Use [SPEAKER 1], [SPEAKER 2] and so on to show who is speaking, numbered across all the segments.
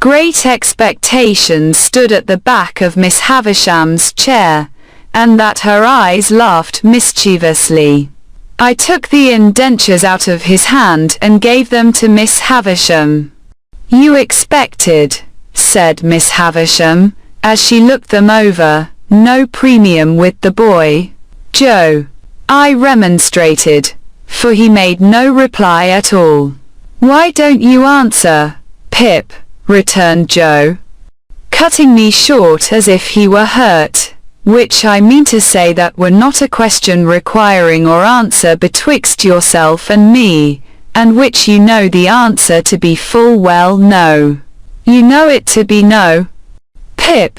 [SPEAKER 1] Great expectations stood at the back of Miss Havisham's chair, and that her eyes laughed mischievously. I took the indentures out of his hand and gave them to Miss Havisham. "You expected," said Miss Havisham, as she looked them over, "no premium with the boy, Joe?" I remonstrated, for he made no reply at all. "Why don't you answer, Pip?" returned Joe, cutting me short as if he were hurt, which I mean to say that were not a question requiring or answer betwixt yourself and me, and which you know the answer to be full well no. You know it to be no, Pip,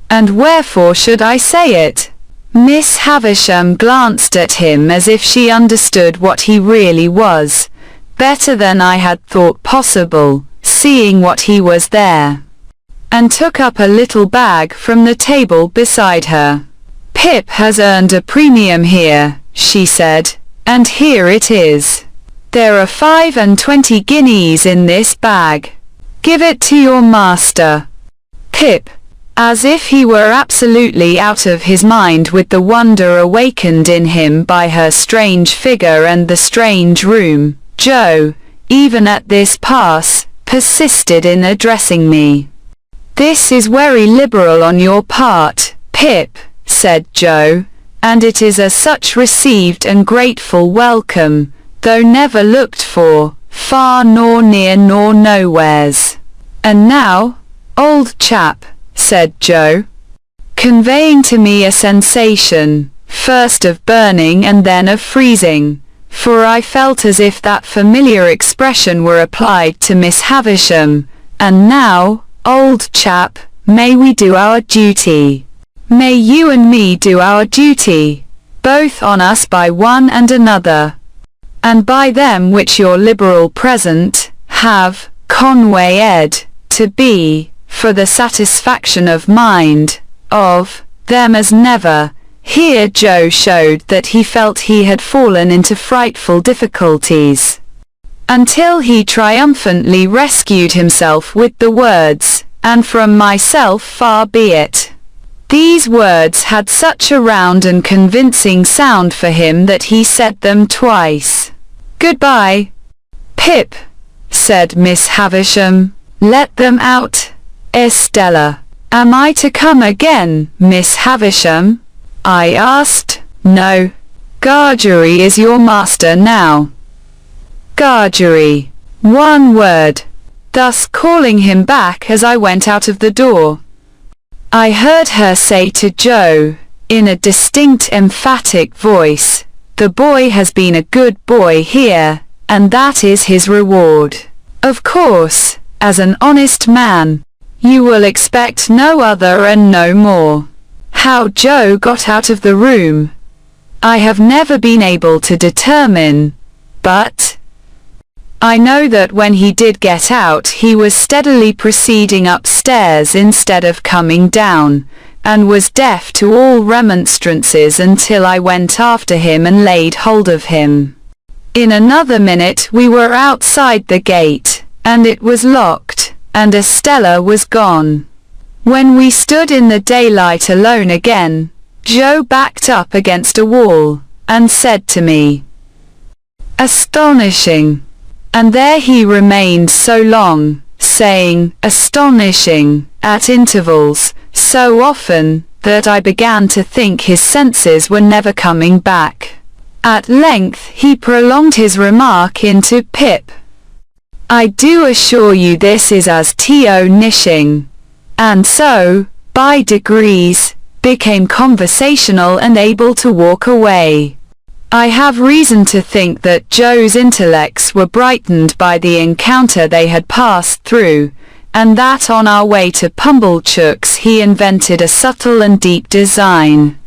[SPEAKER 1] and wherefore should I say it? Miss Havisham glanced at him as if she understood what he really was, better than I had thought possible, seeing what he was there, and took up a little bag from the table beside her. "Pip has earned a premium here," she said, "and here it is. There are 25 guineas in this bag. Give it to your master." Pip, as if he were absolutely out of his mind with the wonder awakened in him by her strange figure and the strange room, Joe, even at this pass, persisted in addressing me. "This is very liberal on your part, Pip," said Joe, "and it is as such received and grateful welcome, though never looked for, far nor near nor nowheres. And now, old chap," said Joe, conveying to me a sensation, first of burning and then of freezing, for I felt as if that familiar expression were applied to Miss Havisham, "and now, old chap, may we do our duty? May you and me do our duty, both on us by one and another, and by them which your liberal present have conwayed to be, for the satisfaction of mind, of them as never." Here Joe showed that he felt he had fallen into frightful difficulties, until he triumphantly rescued himself with the words, "and from myself far be it." These words had such a round and convincing sound for him that he said them twice. "Goodbye, Pip," said Miss Havisham. "Let them out, Estella." "Am I to come again, Miss Havisham?" I asked. "No. Gargery is your master now." Gargery. One word. Thus calling him back as I went out of the door, I heard her say to Joe, in a distinct emphatic voice, "The boy has been a good boy here, and that is his reward. Of course, as an honest man, you will expect no other and no more." How Joe got out of the room, I have never been able to determine, but I know that when he did get out he was steadily proceeding upstairs instead of coming down, and was deaf to all remonstrances until I went after him and laid hold of him. In another minute we were outside the gate, and it was locked, and Estella was gone. When we stood in the daylight alone again, Joe backed up against a wall, and said to me, "Astonishing." And there he remained so long, saying "astonishing" at intervals, so often, that I began to think his senses were never coming back. At length he prolonged his remark into Pip. "I do assure you this is astonishing," and so, by degrees, became conversational and able to walk away. I have reason to think that Joe's intellects were brightened by the encounter they had passed through, and that on our way to Pumblechook's he invented a subtle and deep design.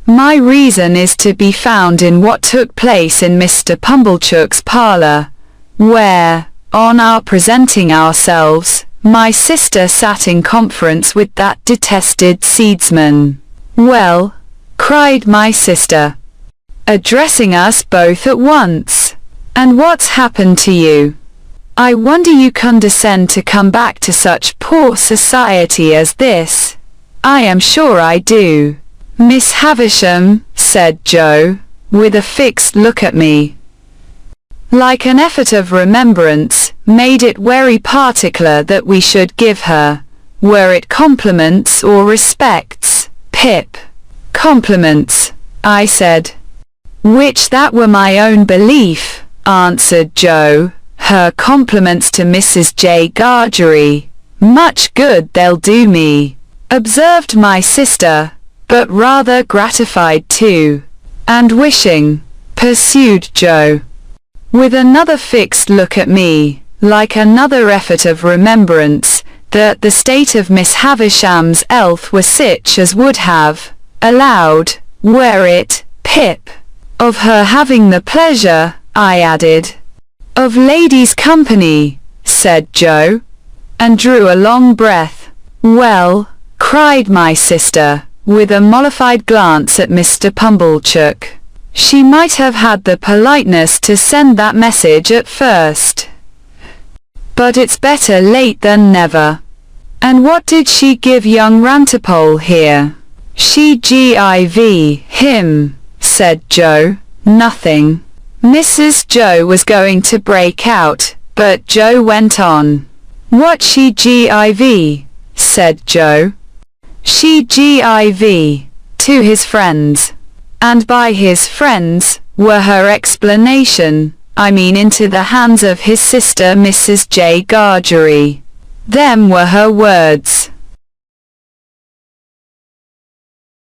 [SPEAKER 1] My reason is to be found in what took place in Mr. Pumblechook's parlour, where, on our presenting ourselves, my sister sat in conference with that detested seedsman. "Well," cried my sister, addressing us both at once, "and what's happened to you?" I wonder you condescend to come back to such poor society as this. I am sure I do. Miss Havisham, said Joe, with a fixed look at me, like an effort of remembrance, made it very particular that we should give her, were it compliments or respects, Pip. Compliments, I said. Which that were my own belief, answered Joe. Her compliments to Mrs. J. Gargery. Much good they'll do me, observed my sister, but rather gratified too, and wishing, pursued Joe, with another fixed look at me, like another effort of remembrance, that the state of Miss Havisham's health were sich as would have allowed, were it, Pip, of her having the pleasure, I added, of ladies' company, said Joe, and drew a long breath. Well, cried my sister, with a mollified glance at Mr. Pumblechook, she might have had the politeness to send that message at first. But it's better late than never. And what did she give young Rantipole here? She give him, said Joe. Nothing. Mrs. Joe was going to break out, but Joe went on. What she give? Said Joe. She give to his friends. And by his friends, were her explanation, I mean into the hands of his sister Mrs. J. Gargery. Them were her words.